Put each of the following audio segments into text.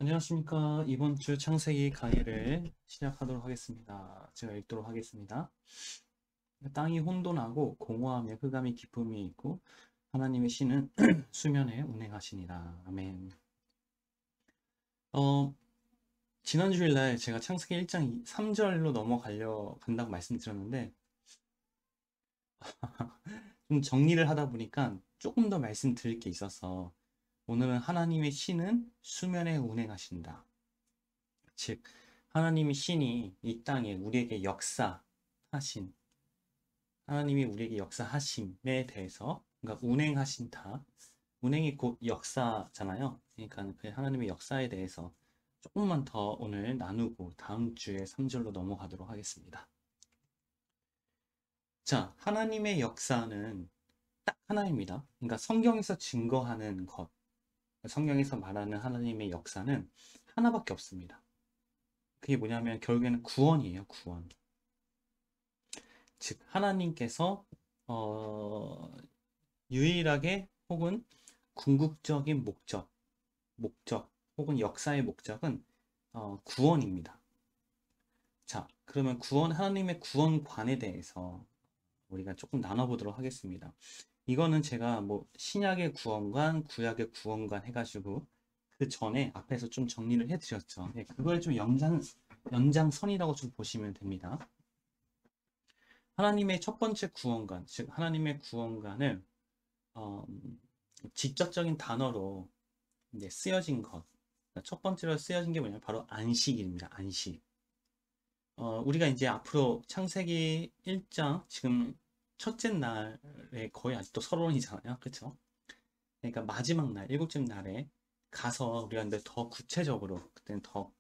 안녕하십니까. 이번 주 창세기 강의를 시작하도록 하겠습니다. 제가 읽도록 하겠습니다. 땅이 혼돈하고 공허함에 흑암이 깊음이 있고 하나님의 신은 수면에 운행하시니라. 아멘. 어, 지난 주일날 제가 창세기 1장 3절로 넘어가려 간다고 말씀드렸는데 좀 정리를 하다 보니까 조금 더 말씀드릴 게 있어서 오늘은 하나님의 신은 수면에 운행하신다. 즉 하나님의 신이 이 땅에 우리에게 역사하신 하나님이 우리에게 역사하심에 대해서 그러니까 운행하신다. 운행이 곧 역사잖아요. 그러니까 그 하나님의 역사에 대해서 조금만 더 오늘 나누고 다음 주에 3절로 넘어가도록 하겠습니다. 자, 하나님의 역사는 딱 하나입니다. 그러니까 성경에서 증거하는 것, 성경에서 말하는 하나님의 역사는 하나밖에 없습니다. 그게 뭐냐면 결국에는 구원이에요, 구원. 즉 하나님께서 어, 유일하게 혹은 궁극적인 목적 혹은 역사의 목적은 구원입니다. 자, 그러면 하나님의 구원관에 대해서 우리가 조금 나눠보도록 하겠습니다. 이거는 제가 뭐 신약의 구원관, 구약의 구원관 해가지고 그 전에 앞에서 좀 정리를 해드렸죠. 예, 그걸 좀 연장선이라고 좀 보시면 됩니다. 하나님의 첫 번째 구원관, 즉 하나님의 구원관을 어, 직접적인 단어로 이제 쓰여진 것. 첫 번째로 쓰여진 게 뭐냐면 바로 안식일입니다. 안식. 우리가 이제 앞으로 창세기 1장 지금 첫째 날에 거의 아직도 서론이잖아요. 그렇죠? 그러니까 마지막 날, 일곱째 날에 가서 우리가 근데 더 구체적으로 그때는 더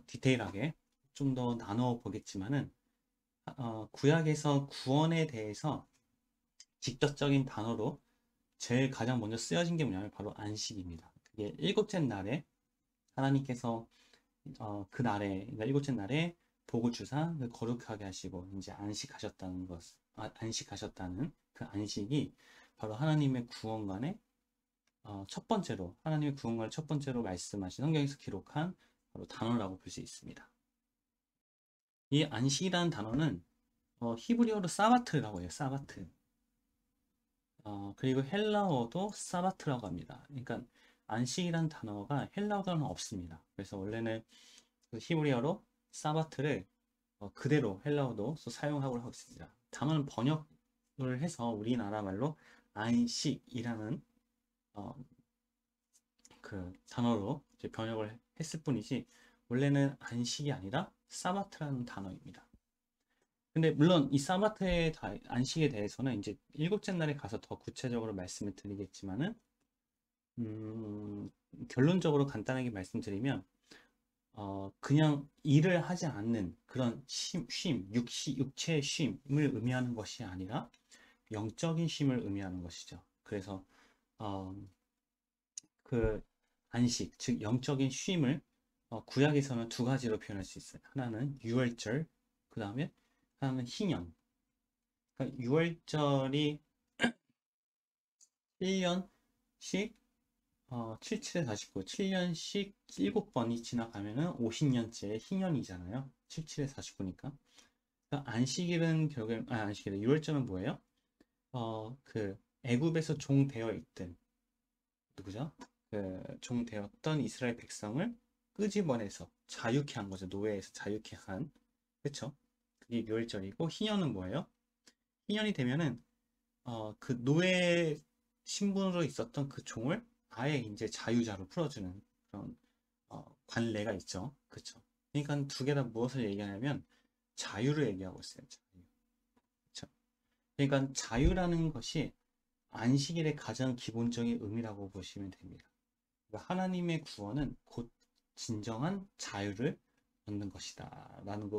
디테일하게 좀 더 나눠 보겠지만은 구약에서 구원에 대해서 직접적인 단어로 제일 가장 먼저 쓰여진 게 뭐냐면 바로 안식입니다. 그게 일곱째 날에 하나님께서 그 날에 그러니까 일곱째 날에 복을 주사 거룩하게 하시고 이제 안식하셨다는 것, 안식하셨다는 그 안식이 바로 하나님의 구원관의 첫 번째로 하나님의 구원관을 첫 번째로 말씀하신 성경에서 기록한 바로 단어라고 볼 수 있습니다. 이 안식이라는 단어는 히브리어로 사바트라고 해요. 사바트. 그리고 헬라어도 사바트라고 합니다. 그러니까 안식이란 단어가 헬라어로는 없습니다. 그래서 원래는 그 히브리어로 사바트를 그대로 헬라어도 사용하고 하고 있습니다. 다만 번역을 해서 우리나라 말로 안식이라는 어, 그 단어로 이제 번역을 했을 뿐이지 원래는 안식이 아니라 사바트라는 단어입니다. 근데 물론 이 사바트의 안식에 대해서는 이제 일곱째 날에 가서 더 구체적으로 말씀을 드리겠지만은 음, 결론적으로 간단하게 말씀드리면 그냥 일을 하지 않는 그런 육체의 쉼을 의미하는 것이 아니라 영적인 쉼을 의미하는 것이죠. 그래서 어, 그 안식, 즉 영적인 쉼을 구약에서는 두 가지로 표현할 수 있어요. 하나는 유월절, 그 다음에 하나는 희년. 그러니까 유월절이 1년씩 77에 49, 7년씩 7번이 지나가면은 50년째 희년이잖아요. 77에 49니까. 안식일은 결국엔, 안식일은 유월절은 뭐예요? 그 애굽에서 종되어 있던 누구죠? 그 종되었던 이스라엘 백성을 끄집어내서 자유케 한 거죠. 노예에서 자유케 한. 그쵸? 그게 유월절이고 희년은 뭐예요? 희년이 되면은 그 노예 신분으로 있었던 그 종을 아예 이제 자유자로 풀어주는 그런 관례가 있죠. 그쵸? 그러니까 두 개 다 무엇을 얘기하냐면 자유를 얘기하고 있어요. 자유. 그쵸? 그러니까 자유라는 것이 안식일의 가장 기본적인 의미라고 보시면 됩니다. 그러니까 하나님의 구원은 곧 진정한 자유를 얻는 것이다. 라는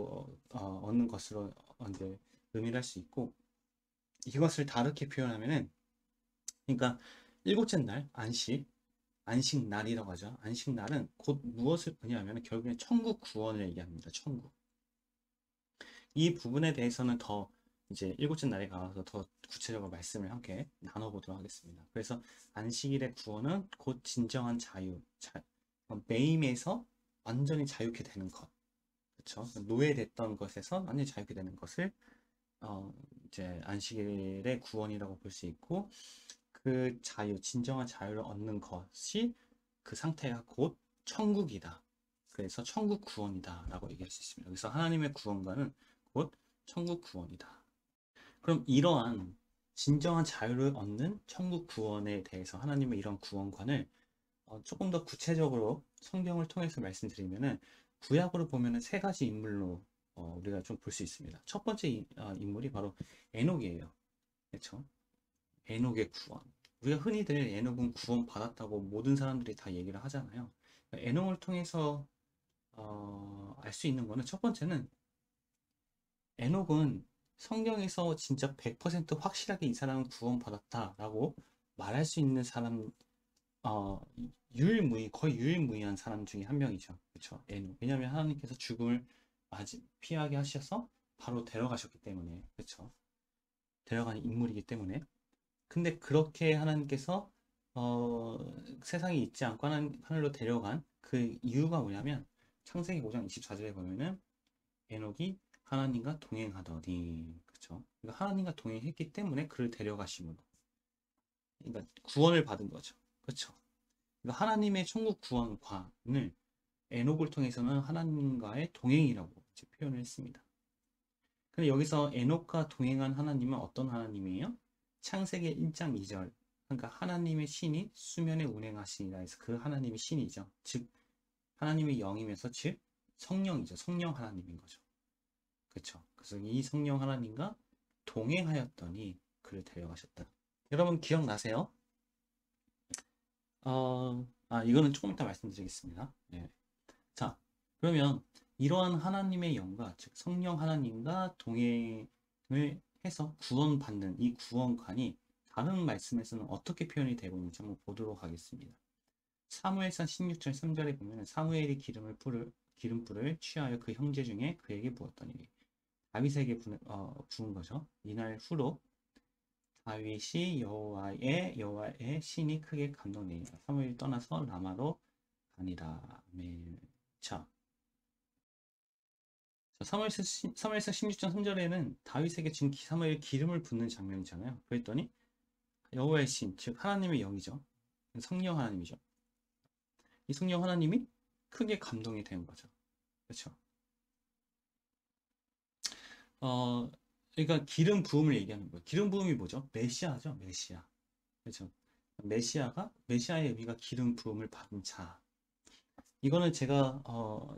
얻는 것으로 이제 의미를 할 수 있고, 이것을 다르게 표현하면은, 그러니까 일곱째 날, 안식날이라고 하죠. 안식날은 곧 무엇을 의미하면 결국엔 천국 구원을 얘기합니다. 천국. 이 부분에 대해서는 더 이제 일곱째 날에 가서 더 구체적으로 말씀을 함께 나눠보도록 하겠습니다. 그래서 안식일의 구원은 곧 진정한 자유, 매임에서 완전히 자유케 되는 것, 그렇죠? 노예됐던 것에서 완전히 자유케 되는 것을 이제 안식일의 구원이라고 볼 수 있고, 그 자유, 진정한 자유를 얻는 것이 그 상태가 곧 천국이다. 그래서 천국 구원이다 라고 얘기할 수 있습니다. 그래서 하나님의 구원과는 곧 천국 구원이다. 그럼 이러한 진정한 자유를 얻는 천국 구원에 대해서 하나님의 이런 구원관을 조금 더 구체적으로 성경을 통해서 말씀드리면은, 구약으로 보면은 세 가지 인물로 우리가 좀 볼 수 있습니다. 첫 번째 인물이 바로 에녹이에요. 그렇죠? 에녹의 구원. 우리가 흔히들 에녹은 구원 받았다고 모든 사람들이 다 얘기를 하잖아요. 에녹을 통해서 알 수 있는 거는, 첫 번째는 에녹은 성경에서 진짜 100% 확실하게 이 사람은 구원받았다라고 말할 수 있는 사람, 어, 거의 유일무이한 사람 중에 한 명이죠. 그렇죠? 에녹. 왜냐하면 하나님께서 죽음을 피하게 하셔서 바로 데려가셨기 때문에, 그렇죠? 데려가는 인물이기 때문에. 근데 그렇게 하나님께서 어, 세상에 있지 않고 하늘로 데려간 그 이유가 뭐냐면, 창세기 5장 24절에 보면은 에녹이 하나님과 동행하더니, 그렇죠? 그러니까 하나님과 동행했기 때문에 그를 데려가심으로, 그러니까 구원을 받은 거죠. 그렇죠? 그러니까 하나님의 천국 구원관을 에녹을 통해서는 하나님과의 동행이라고 이제 표현을 했습니다. 근데 여기서 에녹과 동행한 하나님은 어떤 하나님이에요? 창세기 1장 2절. 그러니까 하나님의 신이 수면에 운행하시니라 해서 그 하나님이 신이죠. 즉 하나님의 영이면서 즉 성령이죠. 성령 하나님인 거죠. 그렇죠? 그래서 이 성령 하나님과 동행하였더니 그를 데려가셨다. 여러분 기억나세요? 이거는 조금 이따 말씀드리겠습니다. 네. 자, 그러면 이러한 하나님의 영과, 즉 성령 하나님과 동행을 해서 구원받는 이 구원관이 다른 말씀에서는 어떻게 표현이 되고 있는지 한번 보도록 하겠습니다. 사무엘상 16절 3절에 보면, 사무엘이 기름불을 취하여 그 형제 중에 그에게 부었더니, 다윗에게 부은 거죠. 이날 후로 다윗이 여호와의 신이 크게 감동되니 사무엘이 떠나서 라마로 가니라. 아멘. 자, 사무엘상 16장 3절에는 다윗에게 지금 사무엘이 기름을 붓는 장면이잖아요. 그랬더니 여호와의 신, 즉 하나님의 영이죠. 성령 하나님이죠. 이 성령 하나님이 크게 감동이 된 거죠. 그렇죠? 그러니까 기름 부음을 얘기하는 거예요. 기름 부음이 뭐죠? 메시아죠, 메시아. 그렇죠? 메시아의 의미가 기름 부음을 받은 자. 이거는 제가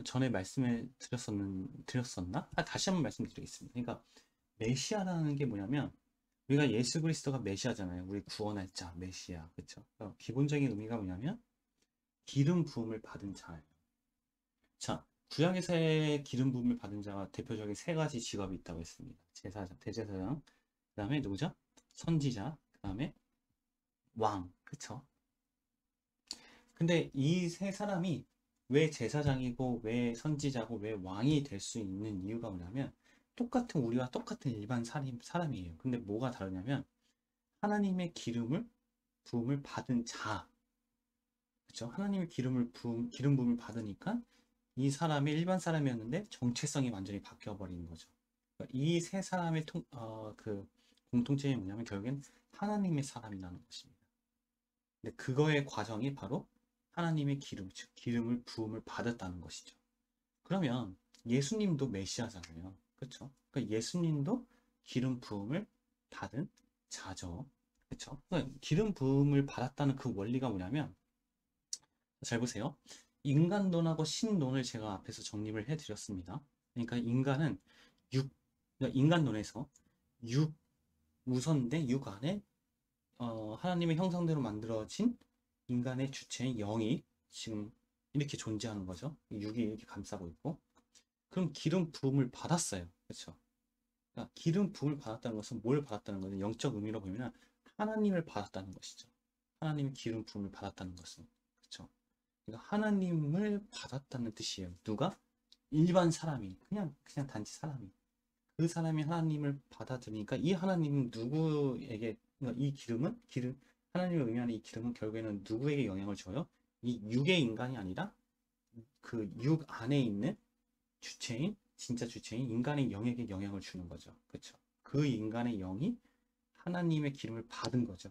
전에 말씀을 드렸었나? 다시 한번 말씀드리겠습니다. 그러니까 메시아라는 게 뭐냐면, 우리가 예수 그리스도가 메시아잖아요. 우리 구원할 자, 메시아. 그렇죠? 기본적인 의미가 뭐냐면 기름 부음을 받은 자예요. 자, 구약에서의 기름 부음을 받은 자가 대표적인 세 가지 직업이 있다고 했습니다. 제사장, 대제사장, 그 다음에 누구죠? 선지자, 그 다음에 왕. 그쵸? 근데 이 세 사람이 왜 제사장이고 왜 선지자고 왜 왕이 될 수 있는 이유가 뭐냐면, 우리와 똑같은 일반 사람이에요. 근데 뭐가 다르냐면, 하나님의 부음을 받은 자. 그쵸? 하나님의 기름 부음을 받으니까 이 사람이 일반 사람이었는데 정체성이 완전히 바뀌어버리는 거죠. 그러니까 이 세 사람의 그 공통점이 뭐냐면, 결국엔 하나님의 사람이라는 것입니다. 근데 그거의 과정이 바로 하나님의 즉 기름을 부음을 받았다는 것이죠. 그러면 예수님도 메시아잖아요. 그렇죠? 그러니까 예수님도 기름 부음을 받은 자죠. 그렇죠? 그러니까 기름 부음을 받았다는 그 원리가 뭐냐면, 잘 보세요. 인간론하고 신론을 제가 앞에서 정립을 해드렸습니다. 그러니까 그러니까 인간론에서 우선된 육 안에 하나님의 형상대로 만들어진 인간의 주체인 영이 지금 이렇게 존재하는 거죠. 육이 이렇게 감싸고 있고. 그럼 기름 부음을 받았어요. 그렇죠? 그러니까 기름 부음을 받았다는 것은 뭘 받았다는 거죠? 영적 의미로 보면 하나님을 받았다는 것이죠. 하나님의 기름 부음을 받았다는 것은. 그렇죠? 그러니까 하나님을 받았다는 뜻이에요. 누가? 일반 사람이, 그냥 단지 사람이. 그 사람이 하나님을 받아들이니까 이 하나님은 누구에게, 그러니까 이 하나님을 의미하는 이 기름은 결국에는 누구에게 영향을 줘요? 이 육의 인간이 아니라 그 육 안에 있는 주체인, 진짜 주체인 인간의 영에게 영향을 주는 거죠. 그렇죠? 그 인간의 영이 하나님의 기름을 받은 거죠.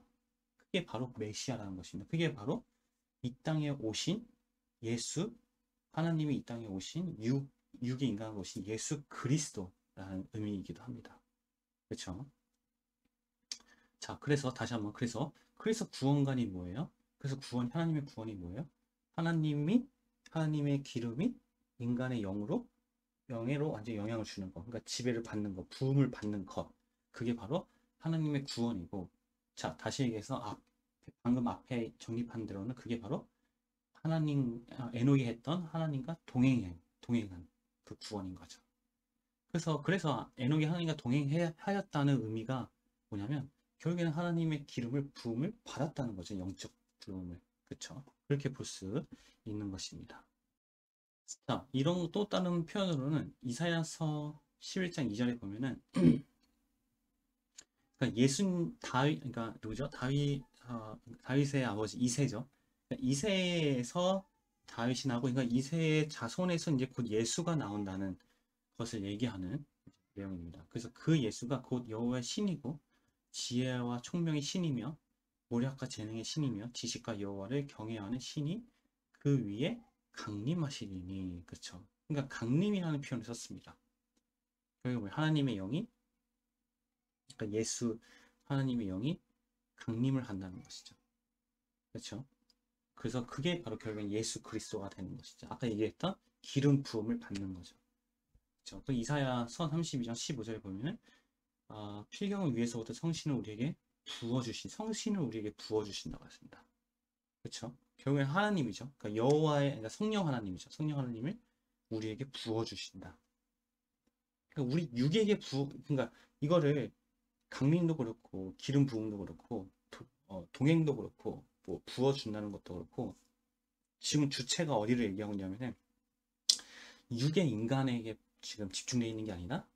그게 바로 메시아라는 것입니다. 그게 바로 이 땅에 오신 예수, 하나님이 이 땅에 오신 육의 인간으로 오신 예수 그리스도라는 의미이기도 합니다. 그렇죠? 자, 그래서 다시 한번 그래서 구원관이 뭐예요? 그래서 하나님의 구원이 뭐예요? 하나님의 기름이 인간의 영으로 완전히 영향을 주는 것, 그러니까 지배를 받는 것, 부음을 받는 것, 그게 바로 하나님의 구원이고, 자, 다시 얘기해서 방금 앞에 정립한 대로는 그게 바로 에녹이 했던 하나님과 동행한 그 구원인 거죠. 그래서 에녹이 하나님과 동행하였다는 의미가 뭐냐면 결국에는 하나님의 부음을 받았다는 거죠. 영적 부음을. 그렇죠? 그렇게 볼 수 있는 것입니다. 자, 이런 또 다른 표현으로는 이사야서 11장 2절에 보면은 그러니까 다윗, 그러니까 누구죠? 다윗의 아버지 이새죠. 그러니까 이새에서 다윗이 나고, 그러니까 이새의 자손에서 이제 곧 예수가 나온다는 것을 얘기하는 내용입니다. 그래서 그 예수가 곧 여호와의 신이고 지혜와 총명의 신이며 모략과 재능의 신이며 지식과 여호와를 경외하는 신이 그 위에 강림하시리니. 그렇죠? 그러니까 강림이라는 표현을 썼습니다. 결국 하나님의 영이, 그러니까 하나님의 영이 강림을 한다는 것이죠. 그렇죠? 그래서 그게 바로 결국엔 예수 그리스도가 되는 것이죠. 아까 얘기했던 기름 부음을 받는 거죠. 그렇죠? 또 이사야서 32장 15절에 보면은 필경을 위해서부터 성신을 우리에게 부어주신다고 했습니다. 그렇죠? 결국엔 하나님이죠. 그러니까 그러니까 성령 하나님이죠. 성령 하나님을 우리에게 부어주신다. 그러니까 우리 육에게 그러니까 이거를 강림도 그렇고 기름 부음도 그렇고 동행도 그렇고 뭐 부어준다는 것도 그렇고 지금 주체가 어디를 얘기하고 있냐면은 육의 인간에게 지금 집중되어 있는 게 아니라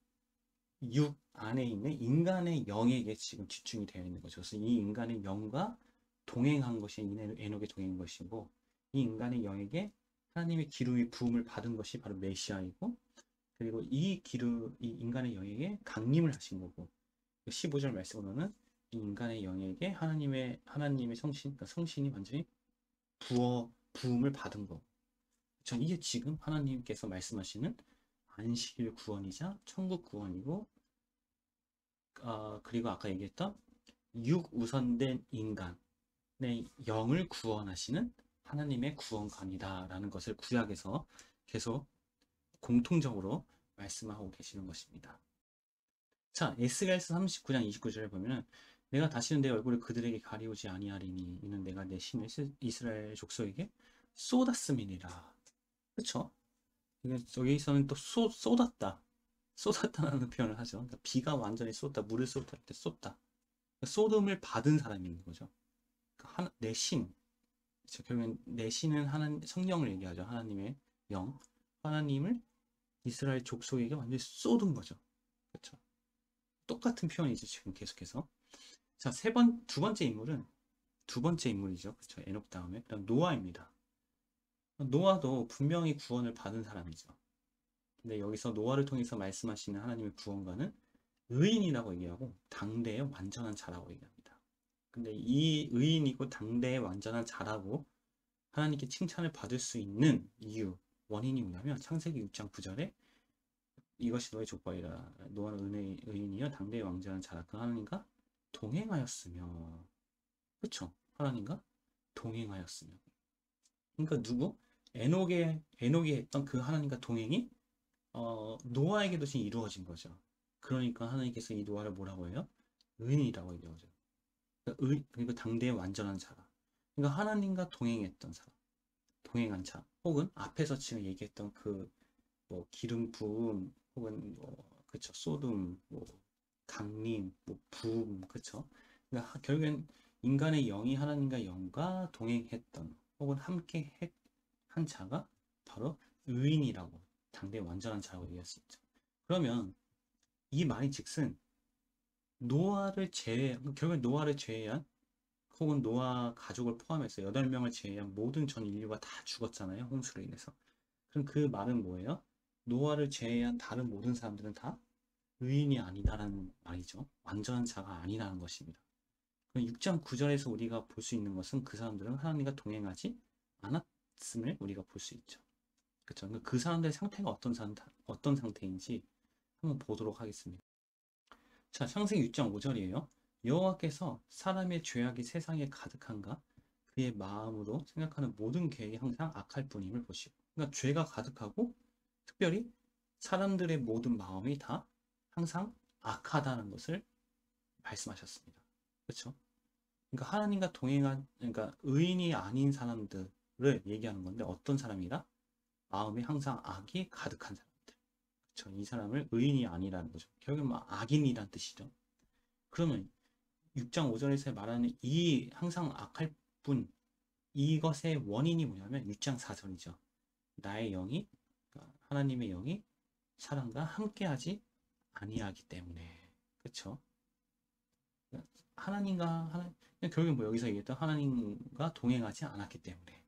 육 안에 있는 인간의 영에게 지금 집중이 되어 있는 거죠. 그래서 이 인간의 영과 동행한 것이 에녹의 동행인 것이고, 이 인간의 영에게 하나님의 기름의 부음을 받은 것이 바로 메시아이고, 그리고 이 인간의 영에게 강림을 하신 거고, 15절 말씀으로는 이 인간의 영에게 하나님의 성신, 그러니까 성신이 완전히 부음을 받은 거. 전 이게 지금 하나님께서 말씀하시는 안식일 구원이자 천국 구원이고, 그리고 아까 얘기했던 우선된 인간의 영을 구원하시는 하나님의 구원관이다라는 것을 구약에서 계속 공통적으로 말씀하고 계시는 것입니다. 자, 에스겔서 39장 29절에 보면은 내가 다시는 내 얼굴을 그들에게 가리우지 아니하리니 이는 내가 내 신을 이스라엘 족속에게 쏟았음이니라. 그쵸? 여기서는 또 쏟았다라는 표현을 하죠. 그러니까 비가 완전히 쏟다, 물을 쏟을 때 쏟다. 그러니까 쏟음을 받은 사람이 있는 거죠. 그러니까 내 신, 그쵸? 결국엔 내 신은 성령을 얘기하죠. 하나님의 영, 하나님을 이스라엘 족속에게 완전히 쏟은 거죠. 그렇죠? 똑같은 표현이죠. 지금 계속해서. 자, 두 번째 인물이죠. 그렇죠? 에녹 다음에 그다음 노아입니다. 노아도 분명히 구원을 받은 사람이죠. 근데 여기서 노아를 통해서 말씀하시는 하나님의 구원관은 의인이라고 얘기하고 당대의 완전한 자라고 얘기합니다. 근데 이 의인이고 당대의 완전한 자라고 하나님께 칭찬을 받을 수 있는 원인이 뭐냐면 창세기 6장 9절에 이것이 너의 족보이라. 노아는 의인이여 당대의 완전한 자라. 그 하나님과 동행하였으며. 그쵸? 하나님과 동행하였으며. 그러니까 에녹이 했던 그 하나님과 동행이 노아에게도 지금 이루어진 거죠. 그러니까 하나님께서 이 노아를 뭐라고 해요? 의인이라고 얘기하죠. 그러니까 당대의 완전한 자라. 그러니까 하나님과 동행했던 사람, 동행한 자, 혹은 앞에서 지금 얘기했던 뭐 기름 부음, 혹은 그쵸, 소돔, 강림, 부음, 그쵸. 그러니까 결국엔 인간의 영이 하나님과 영과 동행했던, 혹은 함께 한 자가 바로 의인이라고, 당대의 완전한 자라고 얘기할 수 있죠. 그러면 이 말이 즉슨 결국엔 노아를 제외한, 혹은 노아 가족을 포함해서 8명을 제외한 모든 전 인류가 다 죽었잖아요. 홍수로 인해서. 그럼 그 말은 뭐예요? 노아를 제외한 다른 모든 사람들은 다 의인이 아니다라는 말이죠. 완전한 자가 아니라는 것입니다. 6장 9절에서 우리가 볼 수 있는 것은 그 사람들은 하나님과 동행하지 않았음을 우리가 볼 수 있죠. 그렇죠? 그 사람들의 상태가 어떤 상태인지 한번 보도록 하겠습니다. 자, 창세기 6장 5절이에요. 여호와께서 사람의 죄악이 세상에 가득한가? 그의 마음으로 생각하는 모든 계획이 항상 악할 뿐임을 보시고. 그러니까 죄가 가득하고 특별히 사람들의 모든 마음이 다 항상 악하다는 것을 말씀하셨습니다. 그렇죠? 그러니까 하나님과 동행한, 그러니까 의인이 아닌 사람들을 얘기하는 건데 어떤 사람이라? 마음에 항상 악이 가득한 사람들. 그렇죠? 이 사람을 의인이 아니라는 거죠. 결국은 뭐 악인이란 뜻이죠. 그러면 6장 5절에서 말하는 이 항상 악할 뿐, 이것의 원인이 뭐냐면 6장 4절이죠. 나의 영이, 그러니까 하나님의 영이 사람과 함께하지 아니하기 때문에. 그렇죠? 결국엔 뭐 여기서 얘기했던 하나님과 동행하지 않았기 때문에.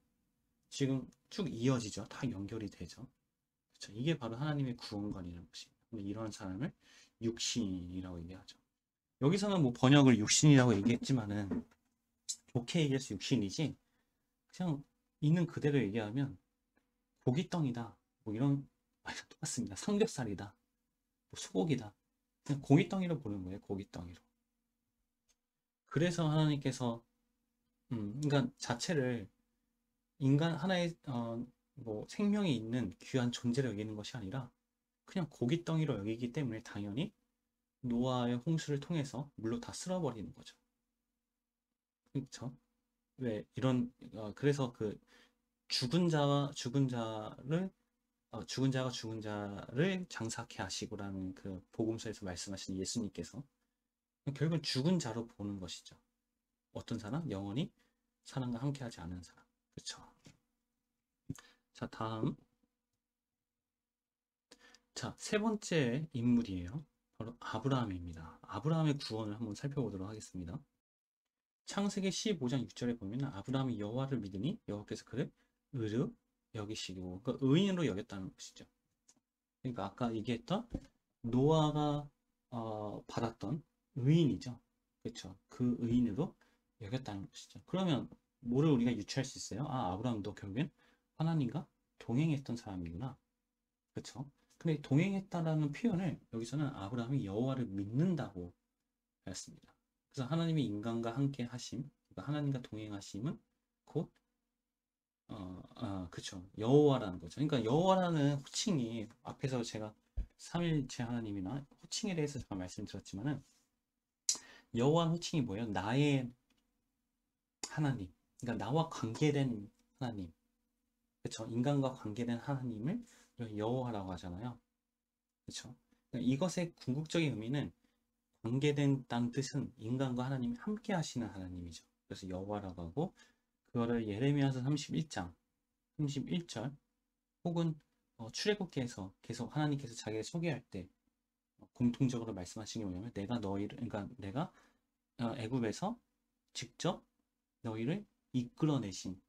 지금 쭉 이어지죠. 다 연결이 되죠. 그렇죠? 이게 바로 하나님의 구원관이라는 것입니다. 근데 이런 사람을 육신이라고 얘기하죠. 여기서는 뭐 번역을 육신이라고 얘기했지만은 좋게 얘기해서 육신이지 그냥 있는 그대로 얘기하면 고깃덩이다 뭐 이런 말이랑 똑같습니다. 삼겹살이다 뭐 소고기다 그냥 고깃덩이로 보는 거예요. 고깃덩이로. 그래서 하나님께서 인간 자체를 인간 하나의 뭐 생명이 있는 귀한 존재로 여기는 것이 아니라 그냥 고깃덩이로 여기기 때문에 당연히 노아의 홍수를 통해서 물로 다 쓸어버리는 거죠. 그렇죠? 왜 이런 그래서 그 죽은 자가 죽은 자를 장사케 하시고라는 그 복음서에서 말씀하신 예수님께서 결국은 죽은 자로 보는 것이죠. 어떤 사람? 영원히 사람과 함께하지 않은 사람. 그렇죠? 자, 다음. 자, 세 번째 인물이에요. 바로 아브라함입니다. 아브라함의 구원을 한번 살펴보도록 하겠습니다. 창세기 15장 6절에 보면 아브라함이 여호와를 믿으니 여호와께서 그를 의로 여기시고 그러니까 의인으로 여겼다는 것이죠. 그러니까 아까 얘기했던 노아가 받았던 의인이죠. 그렇죠. 그 의인으로 여겼다는 것이죠. 그러면 뭐를 우리가 유추할 수 있어요? 아, 아브라함도 결국엔 하나님과 동행했던 사람이구나. 그렇죠. 근데 동행했다라는 표현을 여기서는 아브라함이 여호와를 믿는다고 했습니다. 그래서 하나님이 인간과 함께 하심, 그러니까 하나님과 동행하심은 곧 그쵸. 여호와라는 거죠. 그러니까 여호와라는 호칭이 앞에서 제가 삼일체 하나님이나 호칭에 대해서 제가 말씀드렸지만은 여호와 호칭이 뭐예요? 나의 하나님. 그러니까 나와 관계된 하나님. 그쵸. 인간과 관계된 하나님을 여호와라고 하잖아요. 그쵸. 그러니까 이것의 궁극적인 의미는 관계된다는 뜻은 인간과 하나님이 함께 하시는 하나님이죠. 그래서 여호와라고 하고 그거를 예레미야서 31장 31절 혹은 출애굽기에서 계속 하나님께서 자기를 소개할 때 공통적으로 말씀하신 게 뭐냐면 내가 너희를 그러니까 내가 애굽에서 직접 너희를 이끌어내신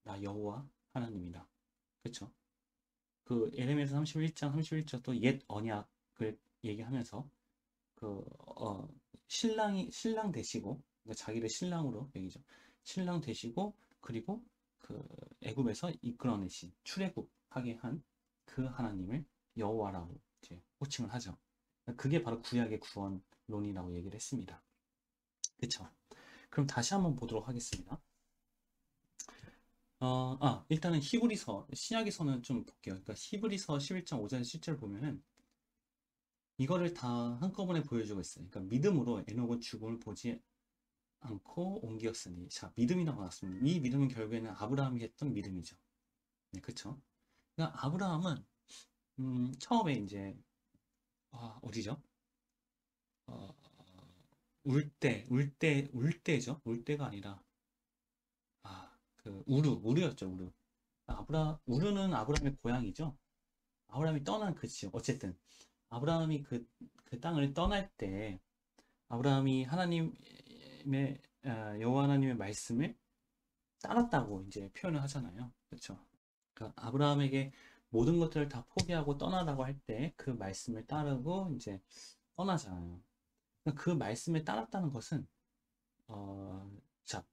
나 여호와 하나님이다. 그렇죠? 그 예레미야서 31장 31절도 옛 언약을 얘기하면서 그 신랑 되시고 그러니까 자기를 신랑으로 얘기죠. 신랑 되시고 그리고 그 애굽에서 이끌어내신 출애굽하게 한 그 하나님을 여호와라고 이제 호칭을 하죠. 그게 바로 구약의 구원론이라고 얘기를 했습니다. 그쵸? 그럼 다시 한번 보도록 하겠습니다. 일단은 히브리서, 신약에서는 좀 볼게요. 그러니까 히브리서 11장 5절 10절 보면은 이거를 다 한꺼번에 보여주고 있어요. 그러니까 믿음으로 에녹은 죽음을 보지 않고 옮겼으니. 자, 믿음이라고 나왔습니다. 이 믿음은 결국에는 아브라함이 했던 믿음이죠. 네, 그쵸? 그러니까 아브라함은, 처음에 이제, 어디죠? 어, 울 때죠? 울 때가 아니라, 우르였죠, 우르. 우르는 아브라함의 고향이죠? 아브라함이 떠난 그 지역. 어쨌든, 아브라함이 그 땅을 떠날 때, 아브라함이 하나님의, 여호와 하나님의 말씀을 따랐다고 이제 표현을 하잖아요. 그렇죠? 그러니까 아브라함에게 모든 것들을 다 포기하고 떠나라고 할 때 그 말씀을 따르고 이제 떠나잖아요. 그러니까 그 말씀을 따랐다는 것은 자,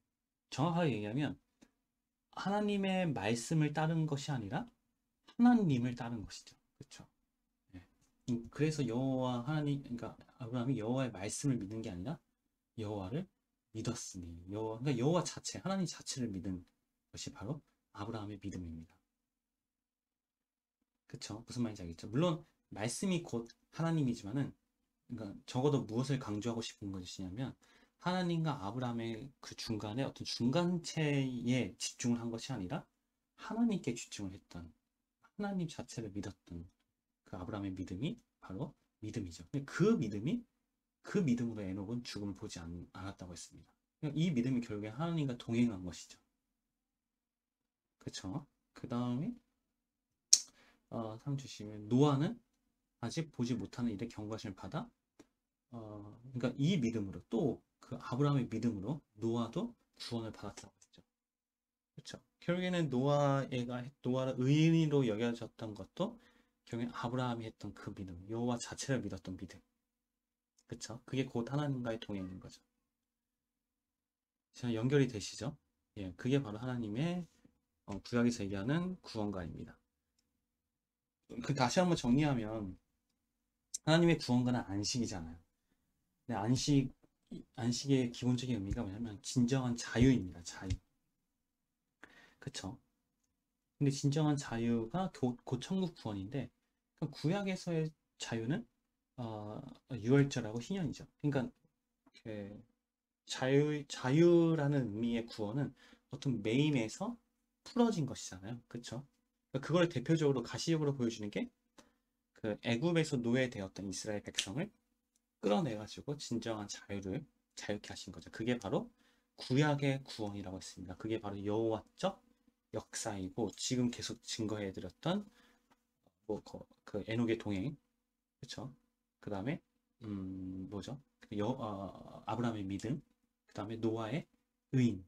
정확하게 얘기하면 하나님의 말씀을 따른 것이 아니라 하나님을 따른 것이죠. 그렇죠? 예. 그래서 여호와 하나님, 그러니까 아브라함이 여호와의 말씀을 믿는 게 아니라 여호와를 믿었으니 그러니까 여호와 자체, 하나님 자체를 믿은 것이 바로 아브라함의 믿음입니다. 그쵸? 무슨 말인지 알겠죠? 물론 말씀이 곧 하나님이지만은, 그러니까 적어도 무엇을 강조하고 싶은 것이냐면 하나님과 아브라함의 그 중간에 어떤 중간체에 집중을 한 것이 아니라 하나님께 집중을 했던, 하나님 자체를 믿었던 그 아브라함의 믿음이 바로 믿음이죠. 그 믿음으로 에녹은 죽음을 보지 않았다고 했습니다. 그러니까 이 믿음이 결국에 하나님과 동행한 것이죠. 그쵸? 그 다음에 상 주시면 노아는 아직 보지 못하는 일에 경고하심을 받아 그러니까 이 믿음으로 또 그 아브라함의 믿음으로 노아도 구원을 받았다고 했죠. 그렇죠. 결국에는 노아를 의인으로 여겨졌던 것도 결국엔 아브라함이 했던 그 믿음, 여호와 자체를 믿었던 믿음. 그렇죠. 그게 곧 하나님과의 동행인 거죠. 자, 연결이 되시죠? 예, 그게 바로 하나님의 구약에서 얘기하는 구원관입니다. 다시 한번 정리하면 하나님의 구원관은 안식이잖아요. 근데 안식의 기본적인 의미가 뭐냐면 진정한 자유입니다. 자유. 그쵸? 근데 진정한 자유가 곧 천국 구원인데, 그러니까 구약에서의 자유는 유월절하고 희년이죠. 그러니까 그 자유라는 의미의 구원은 어떤 매임에서 풀어진 것이잖아요. 그쵸? 그러니까 그걸 대표적으로 가시적으로 보여주는 게 그 애굽에서 노예되었던 이스라엘 백성을 끌어내가지고 진정한 자유케 하신 거죠. 그게 바로 구약의 구원이라고 했습니다. 그게 바로 여호와적 역사이고 지금 계속 증거해드렸던 그 에녹의 동행, 그렇죠? 그 다음에 뭐죠? 아브라함의 믿음, 그 다음에 노아의 의인,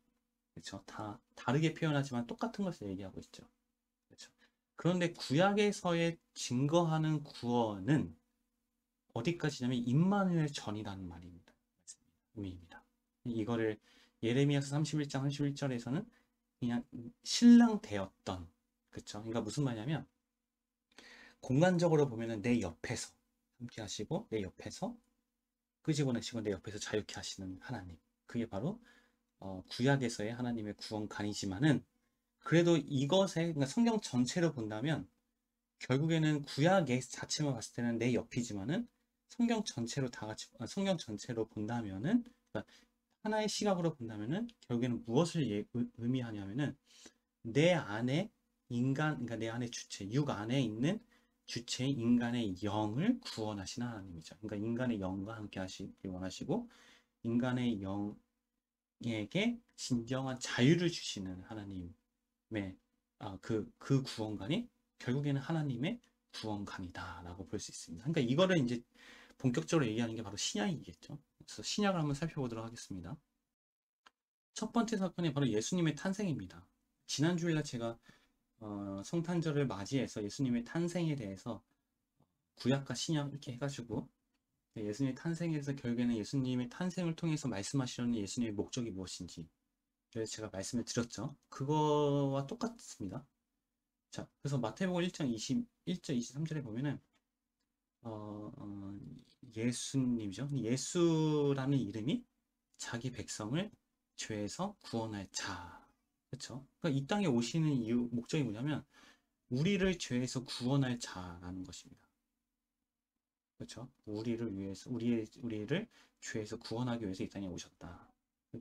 그렇죠? 다 다르게 표현하지만 똑같은 것을 얘기하고 있죠. 그렇죠? 그런데 구약에서의 증거하는 구원은 어디까지냐면 임마누엘 전이라는 말입니다. 의미입니다. 이거를 예레미야서 31장 31절에서는 그냥 신랑 되었던, 그쵸? 그러니까 무슨 말이냐면 공간적으로 보면은 내 옆에서 함께 하시고 내 옆에서 끄집어내시고 내 옆에서 자유케 하시는 하나님, 그게 바로 구약에서의 하나님의 구원관이지만은 그래도 그러니까 성경 전체로 본다면 결국에는 구약의 자체만 봤을 때는 내 옆이지만은 성경 전체로 본다면은, 그러니까 하나의 시각으로 본다면은 결국에는 무엇을 의미하냐면은 내 안에 그러니까 내 안에 주체, 육 안에 있는 주체인 인간의 영을 구원하시는 하나님이죠. 그러니까 인간의 영과 함께 하시길 원하시고 인간의 영에게 진정한 자유를 주시는 하나님의 그 구원관이 결국에는 하나님의 구원관이다라고 볼 수 있습니다. 그러니까 이거를 이제 본격적으로 얘기하는 게 바로 신약이겠죠. 그래서 신약을 한번 살펴보도록 하겠습니다. 첫 번째 사건이 바로 예수님의 탄생입니다. 지난 주일날 제가 성탄절을 맞이해서 예수님의 탄생에 대해서 구약과 신약 이렇게 해가지고 예수님의 탄생에서 결국에는 예수님의 탄생을 통해서 말씀하시려는 예수님의 목적이 무엇인지 그래서 제가 말씀을 드렸죠. 그거와 똑같습니다. 자, 그래서 마태복음 1장 21절 23절에 보면은 예수님이죠. 예수라는 이름이 자기 백성을 죄에서 구원할 자. 그렇죠? 그러니까 이 땅에 오시는 이유 목적이 뭐냐면 우리를 죄에서 구원할 자라는 것입니다. 그렇죠? 우리를 죄에서 구원하기 위해서 이 땅에 오셨다.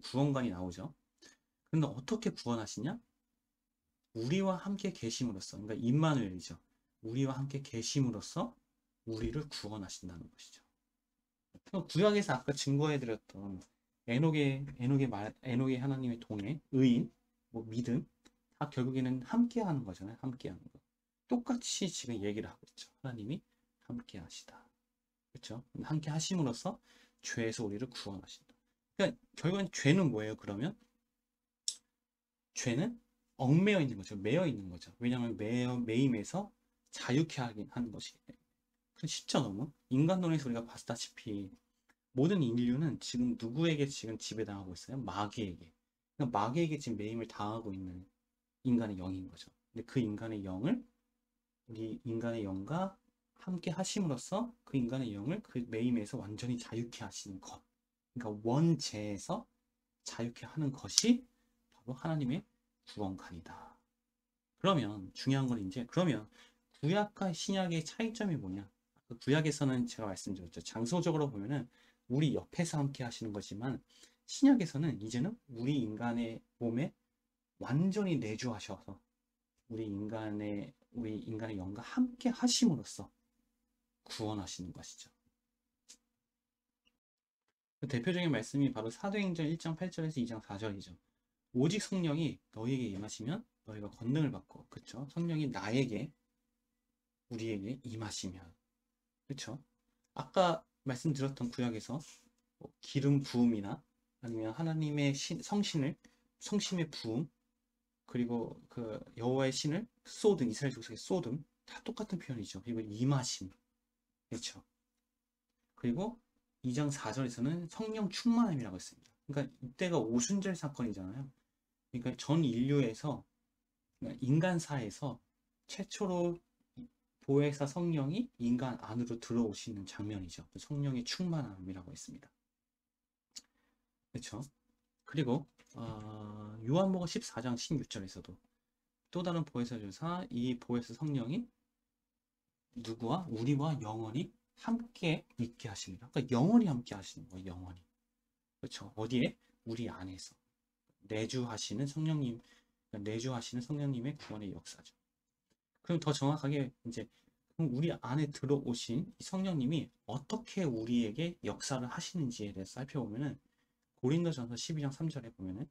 구원관이 나오죠. 그런데 어떻게 구원하시냐? 우리와 함께 계심으로써, 그러니까 임마누엘이죠. 우리와 함께 계심으로써 우리를 구원하신다는 것이죠. 구약에서 아까 증거해드렸던 에녹의 하나님의 동행, 의인, 믿음, 다 결국에는 함께하는 거잖아요. 함께하는 거. 똑같이 지금 얘기를 하고 있죠. 하나님이 함께하시다. 그렇죠? 함께 하심으로써 죄에서 우리를 구원하신다. 그러니까 결국엔 죄는 뭐예요? 그러면 죄는 얽매여 있는 거죠. 매여 있는 거죠. 왜냐하면 매임에서 자유케 하는 것이 쉽죠 너무. 인간론에서 우리가 봤다시피 모든 인류는 지금 누구에게 지금 지배당하고 있어요? 마귀에게. 그러니까 마귀에게 지금 매임을 당하고 있는 인간의 영인 거죠. 근데 그 인간의 영을 우리 인간의 영과 함께 하심으로써 그 인간의 영을 그 매임에서 완전히 자유케 하시는 것. 그러니까 원죄에서 자유케 하는 것이 바로 하나님의 구원관이다. 그러면 중요한 건 이제 그러면 구약과 신약의 차이점이 뭐냐? 구약에서는 제가 말씀드렸죠. 장소적으로 보면은 우리 옆에서 함께 하시는 거지만 신약에서는 이제는 우리 인간의 몸에 완전히 내주하셔서 우리 인간의 영과 함께 하심으로써 구원하시는 것이죠. 그 대표적인 말씀이 바로 사도행전 1장 8절에서 2장 4절이죠. 오직 성령이 너희에게 임하시면 너희가 권능을 받고, 그쵸? 성령이 나에게 우리에게 임하시면, 그쵸? 아까 말씀드렸던 구약에서 뭐 기름 부음이나 아니면 하나님의 성심의 부음, 그리고 그 여호와의 신을 쏟음, 이스라엘 족속의 쏟음, 다 똑같은 표현이죠. 그리고 임하심, 그렇죠. 그리고 2장 4절에서는 성령 충만함이라고 했습니다. 그러니까 이때가 오순절 사건이잖아요. 그러니까 전 인류에서, 그러니까 인간사에서 최초로 보혜사 성령이 인간 안으로 들어오시는 장면이죠. 성령의 충만함이라고 했습니다. 그렇죠. 그리고 요한복음 14장 16절에서도 또 다른 보혜사 주사, 이 보혜사 성령이 누구와 우리와 영원히 함께 있게 하십니다. 그러니까 영원히 함께 하시는 거예요. 영원히. 그렇죠. 어디에? 우리 안에서 내주하시는 성령님, 내주하시는 성령님의 구원의 역사죠. 그럼 더 정확하게 이제 우리 안에 들어오신 성령님이 어떻게 우리에게 역사를 하시는지에 대해서 살펴보면은 고린도전서 12장 3절에 보면은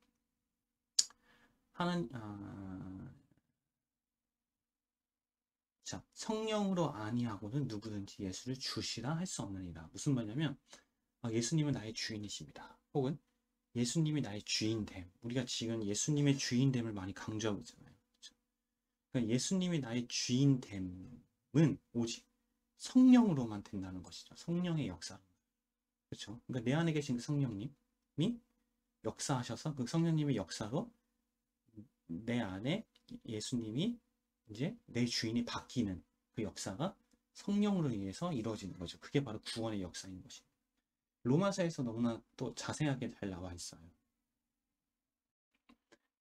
자, 성령으로 아니하고는 누구든지 예수를 주시라 할 수 없느니라. 무슨 말이냐면 예수님은 나의 주인이십니다. 혹은 예수님이 나의 주인됨. 우리가 지금 예수님의 주인됨을 많이 강조하고 있잖아요. 그렇죠? 그러니까 예수님이 나의 주인됨은 오직 성령으로만 된다는 것이죠. 성령의 역사. 그렇죠? 그러니까 내 안에 계신 그 성령님이 역사하셔서 그 성령님의 역사로 내 안에 예수님이 이제 내 주인이 바뀌는 그 역사가 성령으로 의해서 이루어지는 거죠. 그게 바로 구원의 역사인 것입니다. 로마서에서 너무나 또 자세하게 잘 나와 있어요.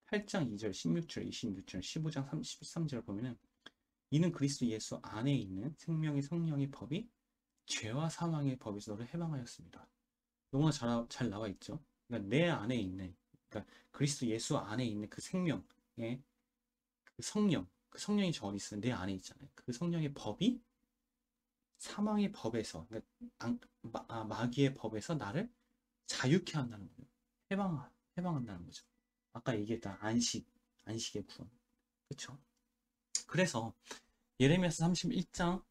8장 2절, 16절, 26절, 15장 13절 보면은 이는 그리스도 예수 안에 있는 생명의 성령의 법이 죄와 사망의 법에서 너를 해방하였습니다. 너무나 잘 나와 있죠. 그러니까 내 안에 있는, 그러니까 그리스도 예수 안에 있는 그 생명의 그 성령, 그 성령이 저 어디 있어요? 내 안에 있잖아요. 그 성령의 법이 사망의 법에서, 그러니까 마귀의 법에서 나를 자유케 한다는 거예요. 해방한다는 거죠. 아까 얘기했던 안식의 구원. 그렇죠? 그래서 예레미야서 31장,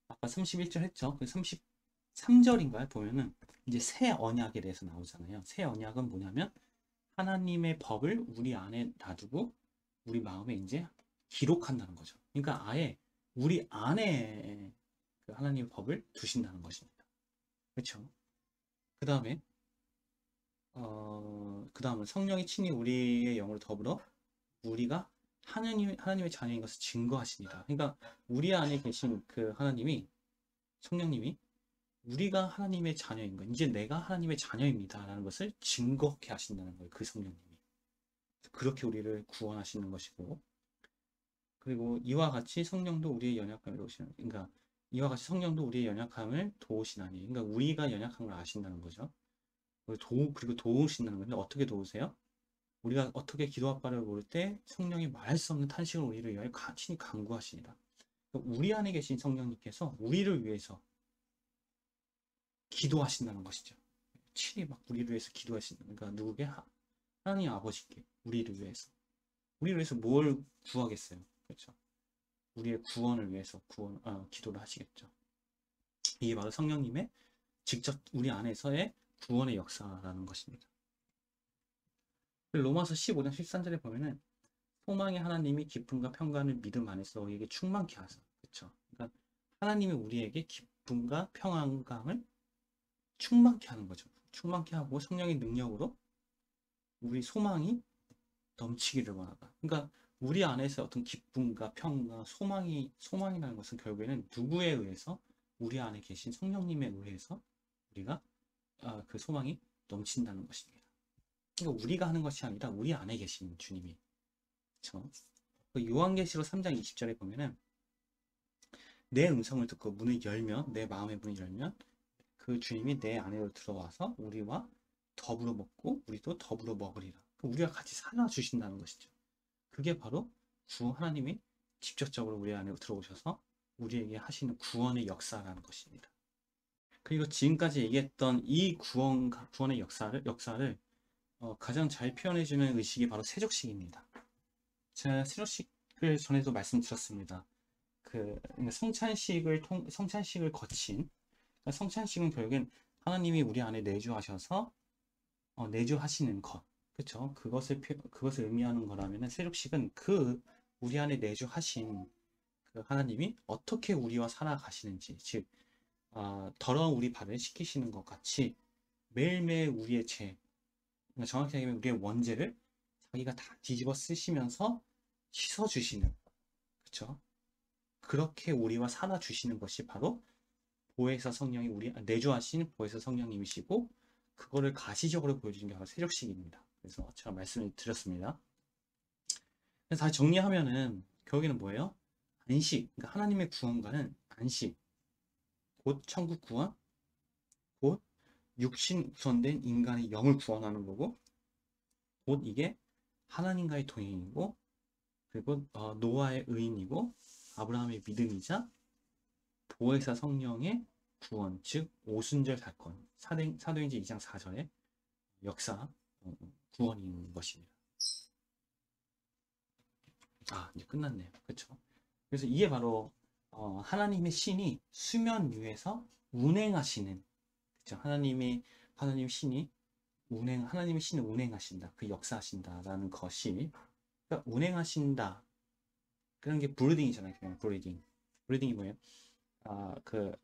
아까 31절 했죠? 그 33절인가요? 보면은 이제 새 언약에 대해서 나오잖아요. 새 언약은 뭐냐면 하나님의 법을 우리 안에 놔두고 우리 마음에 이제 기록한다는 거죠. 그러니까 아예 우리 안에 그 하나님의 법을 두신다는 것입니다. 그렇죠? 그 다음에 그 다음은 성령이 친히 우리의 영으로 더불어 우리가 하나님의 자녀인 것을 증거하십니다. 그러니까 우리 안에 계신 그 하나님이, 성령님이 우리가 하나님의 자녀인 것, 이제 내가 하나님의 자녀입니다 라는 것을 증거케 하신다는 거예요. 그 성령님이. 그렇게 우리를 구원하시는 것이고, 그리고 이와 같이 성령도 우리의 연약함을 도우시는, 그러니까 이와 같이 성령도 우리의 연약함을 도우시나니, 그러니까 우리가 연약한 걸 아신다는 거죠. 그리고 도우신다는 건데 어떻게 도우세요? 우리가 어떻게 기도 아빠를 모를 때 성령이 말할 수 없는 탄식을 우리를 위하여 친히 간구하시니라. 그러니까 우리 안에 계신 성령님께서 우리를 위해서 기도하신다는 것이죠. 친히 막 우리를 위해서 기도하신다. 그러니까 누구게? 하나님 아버지께 우리를 위해서. 우리를 위해서 뭘 구하겠어요? 그렇죠? 우리의 구원을 위해서 기도를 하시겠죠. 이게 바로 성령님의 직접 우리 안에서의 구원의 역사라는 것입니다. 로마서 15장 13절에 보면은 소망의 하나님이 기쁨과 평강을 믿음 안에서 너희에게 충만케 하사. 그렇죠? 그러니까 하나님이 우리에게 기쁨과 평안감을 충만케 하는 거죠. 충만케 하고 성령의 능력으로 우리 소망이 넘치기를 원하다. 그러니까 우리 안에서 어떤 기쁨과 평안과 소망이라는 것은 결국에는 누구에 의해서 우리 안에 계신 성령님에 의해서 우리가 그 소망이 넘친다는 것입니다. 그러니까 우리가 하는 것이 아니라 우리 안에 계신 주님이. 그렇죠? 요한계시록 3장 20절에 보면은 내 음성을 듣고 문을 열면, 내 마음의 문을 열면 그 주님이 내 안으로 들어와서 우리와 더불어 먹고 우리도 더불어 먹으리라. 우리가 같이 살아주신다는 것이죠. 그게 바로 하나님이 직접적으로 우리 안에 들어오셔서 우리에게 하시는 구원의 역사라는 것입니다. 그리고 지금까지 얘기했던 이 구원의 역사를 가장 잘 표현해주는 의식이 바로 세족식입니다. 제가 세족식을 전에도 말씀드렸습니다. 그러니까 성찬식을 거친, 그러니까 성찬식은 결국엔 하나님이 우리 안에 내주하셔서 내주하시는 것, 그렇죠? 그것을 의미하는 거라면은 세족식은 우리 안에 내주하신 그 하나님이 어떻게 우리와 살아가시는지, 즉 더러운 우리 발을 씻기시는 것 같이 매일매일 우리의 죄, 그러니까 정확히 얘기하면 우리의 원죄를 자기가 다 뒤집어 쓰시면서 씻어주시는, 그렇죠? 그렇게 우리와 살아주시는 것이 바로 보혜사 성령이 내주하신 보혜사 성령님이시고, 그거를 가시적으로 보여주는 게 바로 세족식입니다. 그래서 제가 말씀을 드렸습니다. 그래서 다시 정리하면은 결국에는 뭐예요? 안식, 그러니까 하나님의 구원과는 안식, 곧 천국 구원, 곧 육신 우선된 인간의 영을 구원하는 거고, 곧 이게 하나님과의 동행이고, 그리고 노아의 의인이고, 아브라함의 믿음이자 보혜사 성령의 구원, 즉 오순절 사건, 사도행전 2장 4절의 역사 구원인 것입니다. 이제 끝났네요. 그렇죠? 그래서 이게 바로 하나님의 신이 수면 위에서 운행하시는, 그렇죠? 하나님의 신이 하나님의 신을 운행하신다, 그 역사하신다라는 것이, 그러니까 운행하신다, 그런 게 브리딩이잖아요. 그냥 브리딩이 뭐예요? 그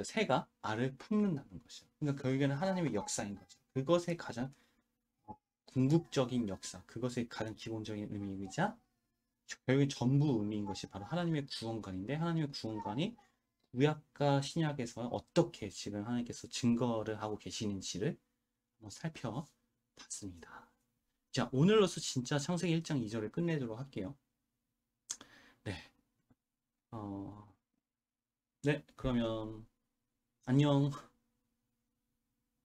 새가 알을 품는다는 것이죠. 그러니까 결국에는 하나님의 역사인 거죠. 그것의 가장 궁극적인 역사, 그것의 가장 기본적인 의미이자 결국엔 전부 의미인 것이 바로 하나님의 구원관인데, 하나님의 구원관이 구약과 신약에서 어떻게 지금 하나님께서 증거를 하고 계시는지를 한번 살펴봤습니다. 자, 오늘로서 진짜 창세기 1장 2절을 끝내도록 할게요. 네. 네, 그러면 안녕.